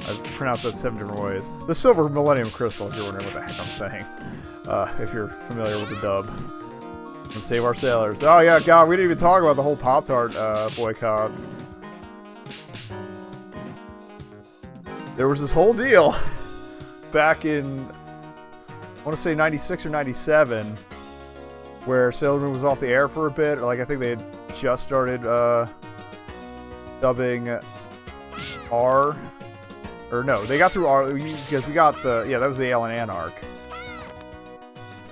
I've pronounced that 7 different ways. The Silver Millennium Crystal, if you're wondering what the heck I'm saying. If you're familiar with the dub. And Save Our Sailors. Oh yeah, God, we didn't even talk about the whole Pop-Tart boycott. There was this whole deal back in, I want to say 96 or 97, where Sailor Moon was off the air for a bit. Like, I think they had just started dubbing R. Or no, they got through R, because we got the, yeah, that was the Alan Ann arc.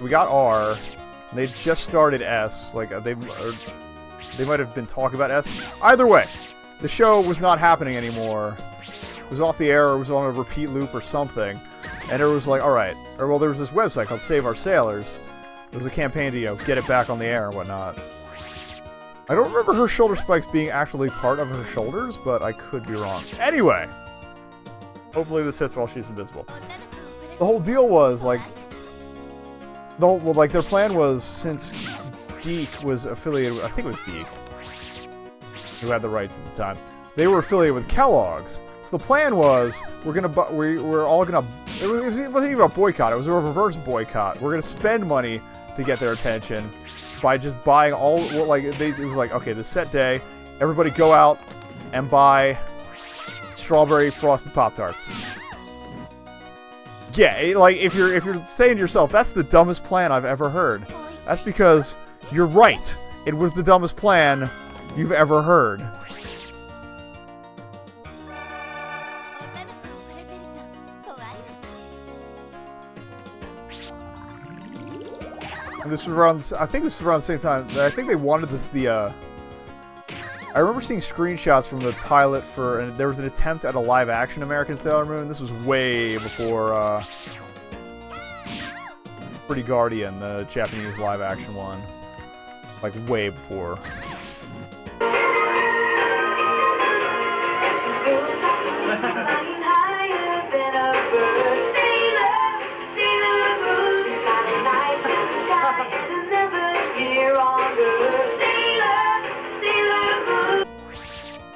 We got R. And they just started S, like they might have been talking about S. Either way, the show was not happening anymore. It was off the air, or it was on a repeat loop or something. And it was like, alright. Or, well, there was this website called Save Our Sailors. There was a campaign to, you know, get it back on the air and whatnot. I don't remember her shoulder spikes being actually part of her shoulders, but I could be wrong. Anyway! Hopefully this hits while she's invisible. The whole deal was, like, their plan was, since Deke was affiliated with, I think it was Deke, who had the rights at the time, they were affiliated with Kellogg's. So the plan was, we're all gonna, it wasn't even a boycott, it was a reverse boycott. We're gonna spend money to get their attention by just buying all, well, like, it was like, okay, this set day, everybody go out and buy strawberry frosted Pop-Tarts. Yeah, like, if you're saying to yourself, that's the dumbest plan I've ever heard, that's because you're right. It was the dumbest plan you've ever heard. This was around. I think this was around the same time. I think they wanted this. I remember seeing screenshots from the pilot for, and there was an attempt at a live-action American Sailor Moon. This was way before Pretty Guardian, the Japanese live-action one. Like, way before.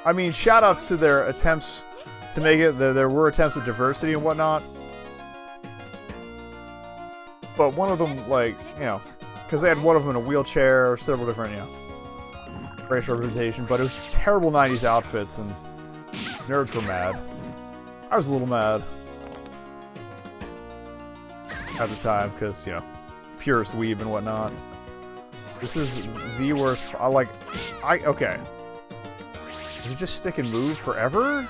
I mean, shoutouts to their attempts to make it. There were attempts at diversity and whatnot. But one of them, like, you know, because they had one of them in a wheelchair, several different, you know, race representation. But it was terrible 90s outfits, and nerds were mad. I was a little mad at the time, because, you know, purist weeb and whatnot. This is the worst. Okay. Does it just stick and move forever?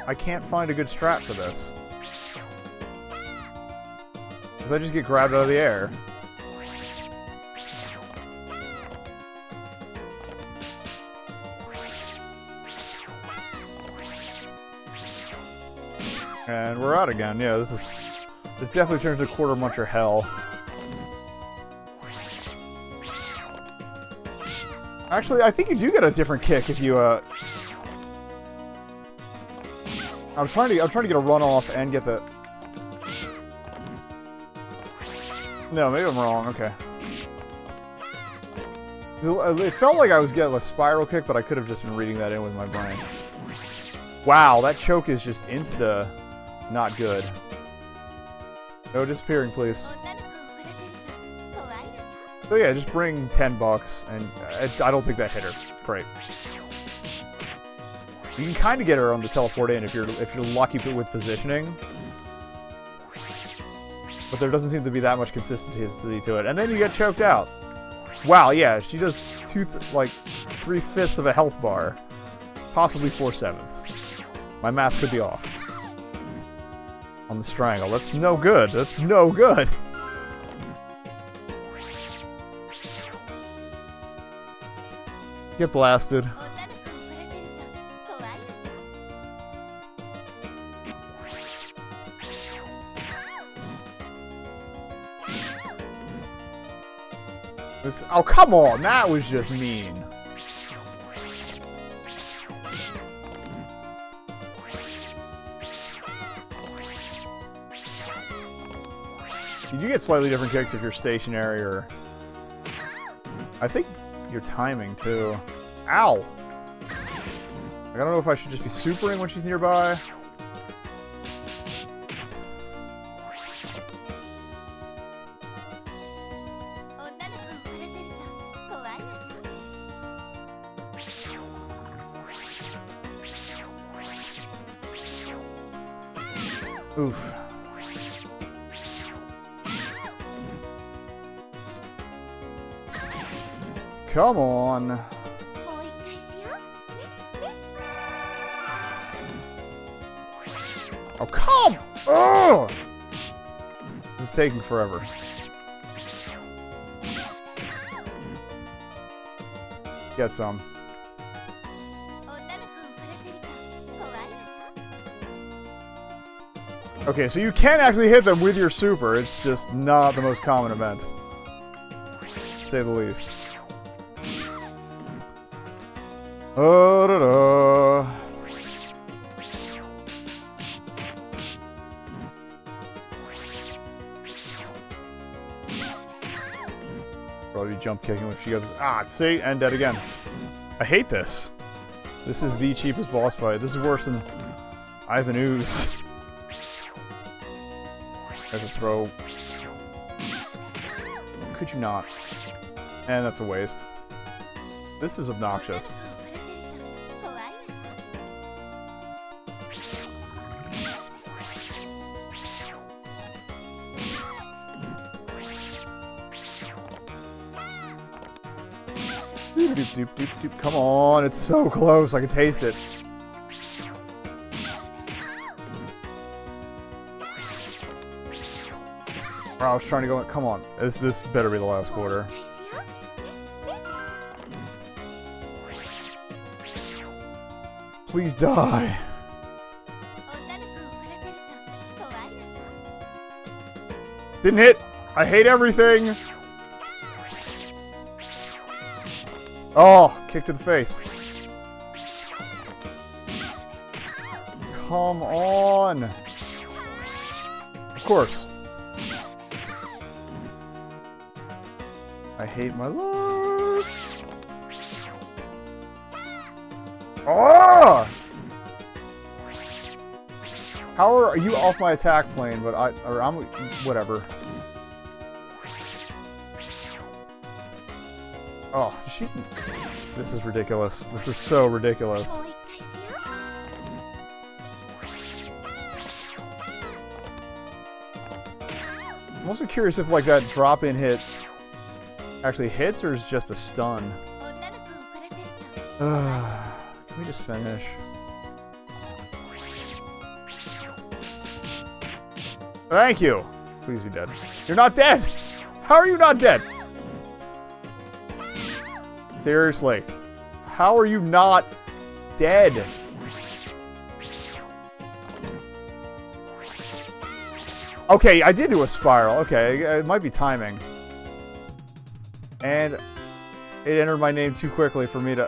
I can't find a good strat for this. Does I just get grabbed out of the air? And we're out again. Yeah, this definitely turns into quarter muncher hell. Actually, I think you do get a different kick if you I'm trying to get a runoff and get the. No, maybe I'm wrong. Okay. It felt like I was getting a spiral kick, but I could have just been reading that in with my brain. Wow, that choke is just insta not good. No disappearing, please. So yeah, just bring $10, and I don't think that hit her. Great. You can kind of get her on the teleport in if you're lucky with positioning, but there doesn't seem to be that much consistency to it. And then you get choked out. Wow, yeah, she does 3/5 of a health bar, possibly 4/7. My math could be off on the strangle. That's no good. That's no good. Get blasted. Oh, come on! That was just mean. You do get slightly different kicks if you're stationary, or... I think your timing, too. Ow! Like, I don't know if I should just be supering when she's nearby. Oof. Come on. Oh, come! Oh! This is taking forever. Get some. Okay, so you can actually hit them with your super. It's just not the most common event, to say the least. Oh, da, da. Probably jump kicking if she goes. Ah, see, and dead again. I hate this. This is the cheapest boss fight. This is worse than Ivan Ooze. I have to throw. Could you not? And that's a waste. This is obnoxious. Doop, doop, doop, doop. Come on, it's so close. I can taste it. Oh, I was trying to go. Come on, this better be the last quarter. Please die. Didn't hit. I hate everything. Oh, kick to the face. Come on. Of course. I hate my life. Oh! How are you off my attack plane? But I'm whatever. Oh, this is ridiculous. This is so ridiculous. I'm also curious if like that drop-in hit actually hits or is just a stun. Can we just finish? Thank you! Please be dead. You're not dead! How are you not dead? Seriously. How are you not dead? Okay, I did do a spiral. Okay, it might be timing. And it entered my name too quickly for me to...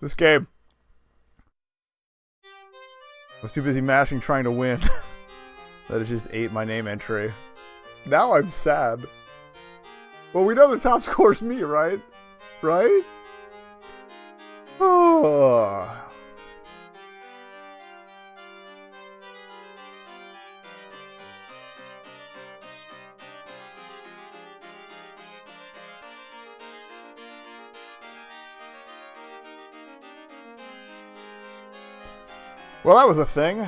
This game. I was too busy mashing trying to win. That it just ate my name entry. Now I'm sad. Well, we know the top score is me, right? Right? Oh. Well, that was a thing.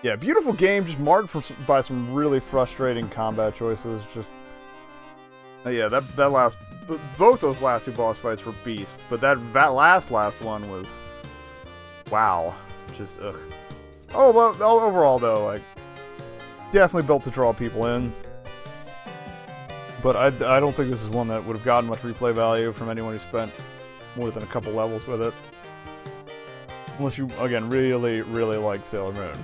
Yeah, beautiful game, just marred by some really frustrating combat choices. Just, yeah, that last, both those last two boss fights were beasts, but that last one was, wow, just ugh. Oh, overall though, like, definitely built to draw people in. But I don't think this is one that would have gotten much replay value from anyone who spent more than a couple levels with it. Unless you, again, really, really liked Sailor Moon.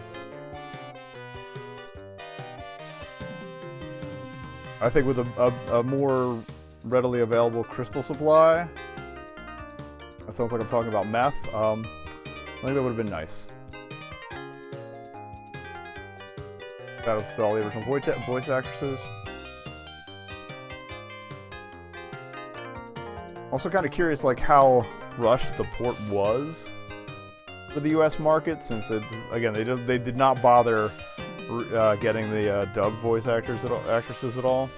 I think with a more readily available crystal supply, that sounds like I'm talking about meth, I think that would have been nice. That was all the original voice actresses. Also kind of curious like how rushed the port was for the US market, since it's, again, they did not bother getting the dubbed voice actresses at all.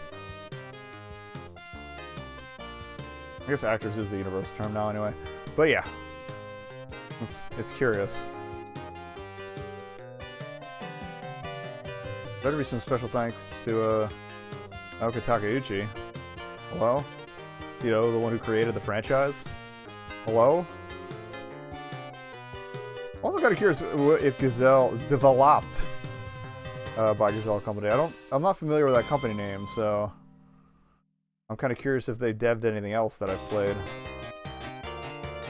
I guess actors is the universal term now anyway. But yeah, it's curious. Better be some special thanks to Naoki Takeuchi. Hello? You know, the one who created the franchise? Hello? Also kind of curious if Gazelle developed by Gazelle Company. I'm not familiar with that company name, so I'm kind of curious if they dev'd anything else that I've played.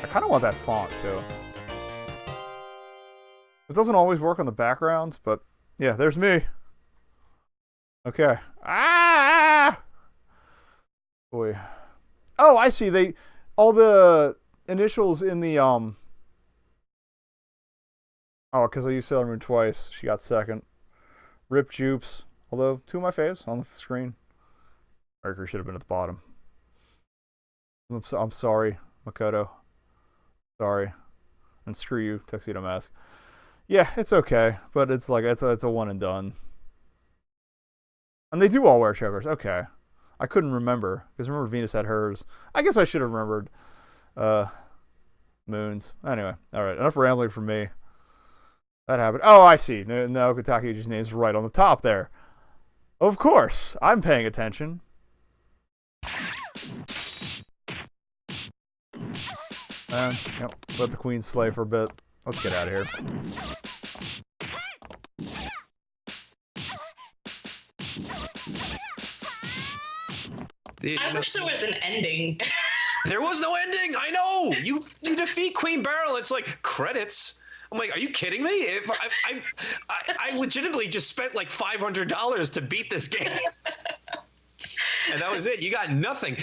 I kind of want that font too. It doesn't always work on the backgrounds, but yeah, there's me. Okay. Ah! Boy. Oh, I see. All the initials in the Oh, because I used Sailor Moon twice. She got second. Rip Jupes. Although, two of my faves on the screen. Mercury should have been at the bottom. I'm sorry, Makoto. Sorry. And screw you, Tuxedo Mask. Yeah, it's okay. But it's like, it's a one and done. And they do all wear chokers. Okay. I couldn't remember. Because remember Venus had hers. I guess I should have remembered Moon's. Anyway. Alright, enough rambling from me. That happened. Oh, I see. Naoki Takeuchi's name's right on the top there. Of course. I'm paying attention. Yep, let the queen slay for a bit. Let's get out of here. I wish there was an ending. There was no ending. I know. You defeat Queen Beryl. It's like credits. I'm like, are you kidding me? If I legitimately just spent like $500 to beat this game, and that was it. You got nothing.